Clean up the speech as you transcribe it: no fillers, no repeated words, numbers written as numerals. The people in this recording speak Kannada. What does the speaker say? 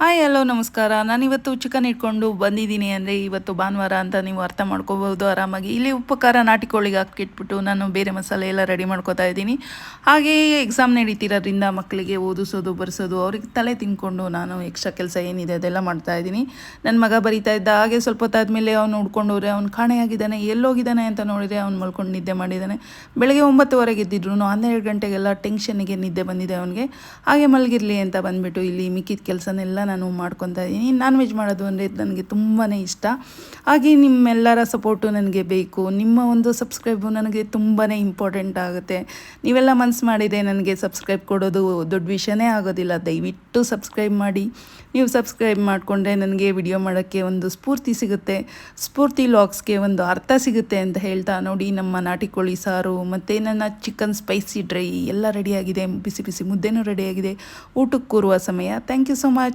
ಹಾಯ್ ಹಲೋ ನಮಸ್ಕಾರ. ನಾನಿವತ್ತು ಚಿಕನ್ ಇಟ್ಕೊಂಡು ಬಂದಿದ್ದೀನಿ. ಅಂದರೆ ಇವತ್ತು ಭಾನುವಾರ ಅಂತ ನೀವು ಅರ್ಥ ಮಾಡ್ಕೋಬೋದು ಆರಾಮಾಗಿ. ಇಲ್ಲಿ ಉಪ್ಪು ಖಾರ ನಾಟಿ ಕೋಳಿಗೆ ಹಾಕಿಟ್ಬಿಟ್ಟು ನಾನು ಬೇರೆ ಮಸಾಲೆ ಎಲ್ಲ ರೆಡಿ ಮಾಡ್ಕೋತಾ ಇದ್ದೀನಿ. ಹಾಗೆಯೇ ಎಕ್ಸಾಮ್ ನಡೀತಿರೋದ್ರಿಂದ ಮಕ್ಕಳಿಗೆ ಓದಿಸೋದು ಬರೆಸೋದು ಅವ್ರಿಗೆ ತಲೆ ತಿನ್ಕೊಂಡು ನಾನು ಎಕ್ಸ್ಟ್ರಾ ಕೆಲಸ ಏನಿದೆ ಅದೆಲ್ಲ ಮಾಡ್ತಾಯಿದ್ದೀನಿ. ನನ್ನ ಮಗ ಬರೀತಾ ಇದ್ದ. ಹಾಗೆ ಸ್ವಲ್ಪ ಹೊತ್ತಾದಮೇಲೆ ಅವನು ಹುಡ್ಕೊಂಡವ್ರೆ. ಅವ್ನು ಕಾಣೆಯಾಗಿದ್ದಾನೆ, ಎಲ್ಲೋಗಿದ್ದಾನೆ ಅಂತ ನೋಡಿದರೆ ಅವ್ನು ಮಲ್ಕೊಂಡು ನಿದ್ದೆ ಮಾಡಿದ್ದಾನೆ. ಬೆಳಗ್ಗೆ 9:30 ಎದ್ದಿದ್ರು. 12 ಗಂಟೆಗೆಲ್ಲ ಟೆನ್ಷನ್ನಿಗೆ ನಿದ್ದೆ ಬಂದಿದೆ ಅವನಿಗೆ. ಹಾಗೆ ಮಲಗಿರಲಿ ಅಂತ ಬಂದುಬಿಟ್ಟು ಇಲ್ಲಿ ಮಿಕ್ಕಿದ ಕೆಲಸನೆಲ್ಲ ನಾನು ಮಾಡ್ಕೊತಾ ಇದ್ದೀನಿ. ನಾನ್ ವೆಜ್ ಮಾಡೋದು ಅಂದರೆ ನನಗೆ ತುಂಬಾ ಇಷ್ಟ. ಹಾಗೆ ನಿಮ್ಮೆಲ್ಲರ ಸಪೋರ್ಟು ನನಗೆ ಬೇಕು. ನಿಮ್ಮ ಒಂದು ಸಬ್ಸ್ಕ್ರೈಬು ನನಗೆ ತುಂಬಾ ಇಂಪಾರ್ಟೆಂಟ್ ಆಗುತ್ತೆ. ನೀವೆಲ್ಲ ಮನಸ್ಸು ಮಾಡಿದೆ ನನಗೆ ಸಬ್ಸ್ಕ್ರೈಬ್ ಕೊಡೋದು ದೊಡ್ಡ ವಿಷಯನೇ ಆಗೋದಿಲ್ಲ. ದಯವಿಟ್ಟು ಸಬ್ಸ್ಕ್ರೈಬ್ ಮಾಡಿ. ನೀವು ಸಬ್ಸ್ಕ್ರೈಬ್ ಮಾಡಿಕೊಂಡ್ರೆ ನನಗೆ ವಿಡಿಯೋ ಮಾಡೋಕ್ಕೆ ಒಂದು ಸ್ಫೂರ್ತಿ ಸಿಗುತ್ತೆ. ಸ್ಫೂರ್ತಿ ಲಾಗ್ಸ್ಗೆ ಒಂದು ಅರ್ಥ ಸಿಗುತ್ತೆ ಅಂತ ಹೇಳ್ತಾ ನೋಡಿ, ನಮ್ಮ ನಾಟಿ ಕೋಳಿ ಸಾರು ಮತ್ತು ನನ್ನ ಚಿಕನ್ ಸ್ಪೈಸಿ ಡ್ರೈ ಎಲ್ಲ ರೆಡಿಯಾಗಿದೆ. ಬಿಸಿ ಬಿಸಿ ಮುದ್ದೆನೂ ರೆಡಿಯಾಗಿದೆ. ಊಟಕ್ಕೆ ಕೂರುವ ಸಮಯ. Thank you so much.